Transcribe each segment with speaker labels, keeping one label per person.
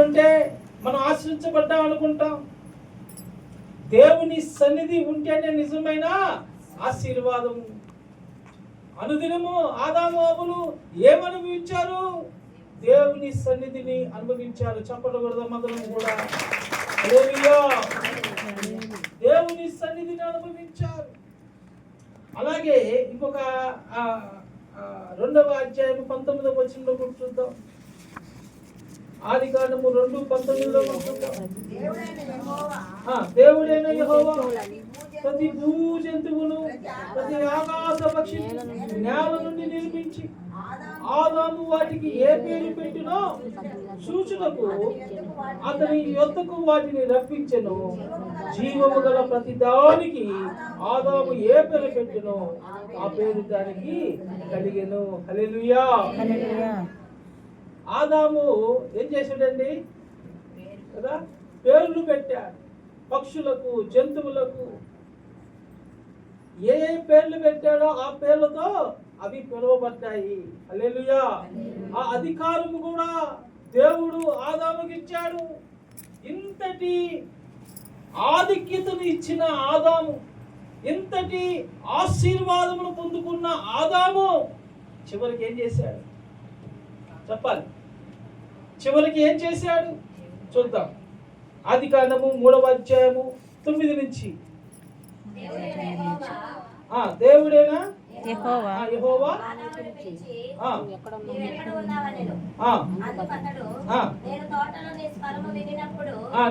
Speaker 1: ఉంటే మనం ఆశ్రయించబడ్డాం అనుకుంటాం. దేవుని సన్నిధి ఉంటేనే నిజమైన ఆశీర్వాదము. అనుదినము ఆదాము అవ్వలు ఏమనుభవించారు? దేవుని సన్నిధిని అనుభవించారు. చెప్పకూడదు మొదలు కూడా హల్లెలూయా. దేవుని సన్నిధిని అనుభవించారు. అలాగే ఇంకొక 2వ అధ్యాయం 19వ వచనంలో చూద్దాం. ఆదికాండము 2:19లో చూద్దాం. దేవుడైన యెహోవా ప్రతి భూ జంతువును ప్రతి ఆకాశ పక్షి నేల నుండి నిర్మించి ఆదాము వాటికి ఏ పేరు పెట్టినో సూచనకు అతని యొద్దకు వాటిని రప్పించెను. జీవము గల ప్రతి దానికి ఆదాము ఏ పేరు పెట్టినో ఆ పేరు దానికి కలిగెను. హల్లెలూయా. ఆదాము ఏం చేశాడండి కదా? పేర్లు పెట్టాడు. పక్షులకు, జంతువులకు ఏ పేర్లు పెట్టాడో ఆ పేర్లతో అవి పిలువబడ్డాయి. హల్లెలూయా. ఆ అధికారము కూడా దేవుడు ఆదాముకి ఇచ్చాడు. ఇంతటి ఆధిక్యతను ఇచ్చిన ఆదాము, ఇంతటి ఆశీర్వాదమును పొందుకున్న ఆదాము చివరికి ఏం చేశాడు చెప్పాలి? చివరికి ఏం చేశాడు చూద్దాం. ఆదికాండము 3వ అధ్యాయము 9 నుంచి. దేవుడేనా యెహోవా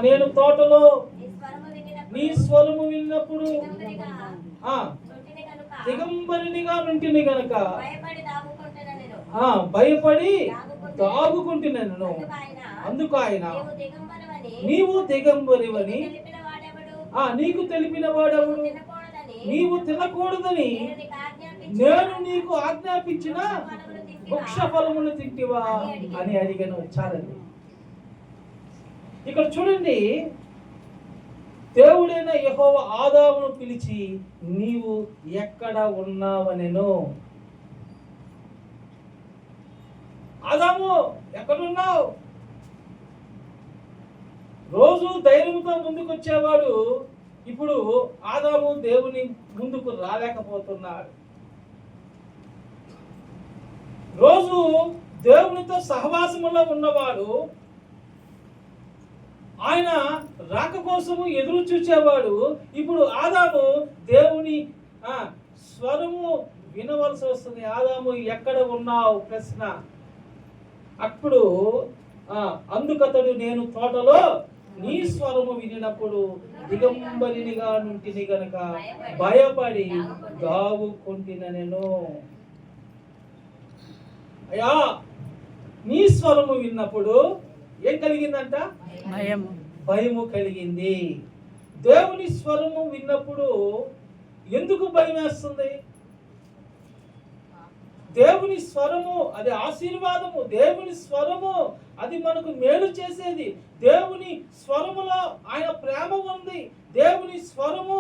Speaker 1: నేను తోటలో నీ స్వరము విన్నప్పుడు దిగంబరినిగా నుంటిని గనక భయపడి దాగుకుంటున్నాను. అందుకు ఆయన నీవు దిగంబరివని నీకు తెలిపిన వాడెవడు? నీవు తినకూడదని నేను నీకు ఆజ్ఞాపించిన వృక్ష ఫలములు తింటివా అని అడిగాను. చాలండి. ఇక్కడ చూడండి, దేవుడైన యెహోవా ఆదామును పిలిచి నీవు ఎక్కడ ఉన్నావనెను. ఆదాము ఎక్కడున్నావు? రోజు ధైర్యంతో ముందుకు వచ్చేవాడు ఇప్పుడు ఆదాము దేవుని ముందుకు రాలేకపోతున్నాడు. రోజు దేవునితో సహవాసములో ఉన్నవాడు ఆయన రాక కోసము ఎదురు చూచేవాడు. ఇప్పుడు ఆదాము దేవుని స్వరము వినవలసి వస్తుంది. ఆదాము ఎక్కడ ఉన్నావు ప్రశ్న. అప్పుడు అందుకతడు నేను తోటలో నీ స్వరము వినినప్పుడు దిగంబరినిగా నుంటిని గనక భయపడి దాగుకుంటున్నాను. అయ్యా, నీ స్వరము విన్నప్పుడు ఏం కలిగిందంట? భయము కలిగింది. దేవుని స్వరము విన్నప్పుడు ఎందుకు భయం వేస్తుంది? దేవుని స్వరము అది ఆశీర్వాదము. దేవుని స్వరము అది మనకు మేలు చేసేది. దేవుని స్వరములో ఆయన ప్రేమ ఉంది. దేవుని స్వరము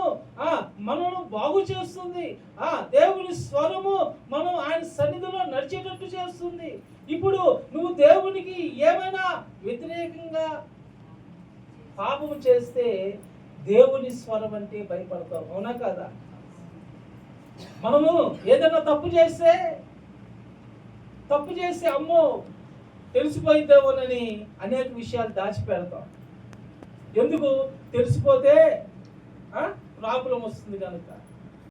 Speaker 1: మనను బాగు చేస్తుంది. దేవుని స్వరము మనం ఆయన సన్నిధిలో నడిచేటట్టు చేస్తుంది. ఇప్పుడు నువ్వు దేవునికి ఏమైనా వ్యతిరేకంగా పాపము చేస్తే దేవుని స్వరం అంటే భయపడతావు. అవునా కదా? మనము ఏదైనా తప్పు చేస్తే అమ్మో తెలిసిపోయిద్దామోనని అనేక విషయాలు దాచిపెడతాం. ఎందుకు? తెలిసిపోతే ప్రాబ్లం వస్తుంది కనుక.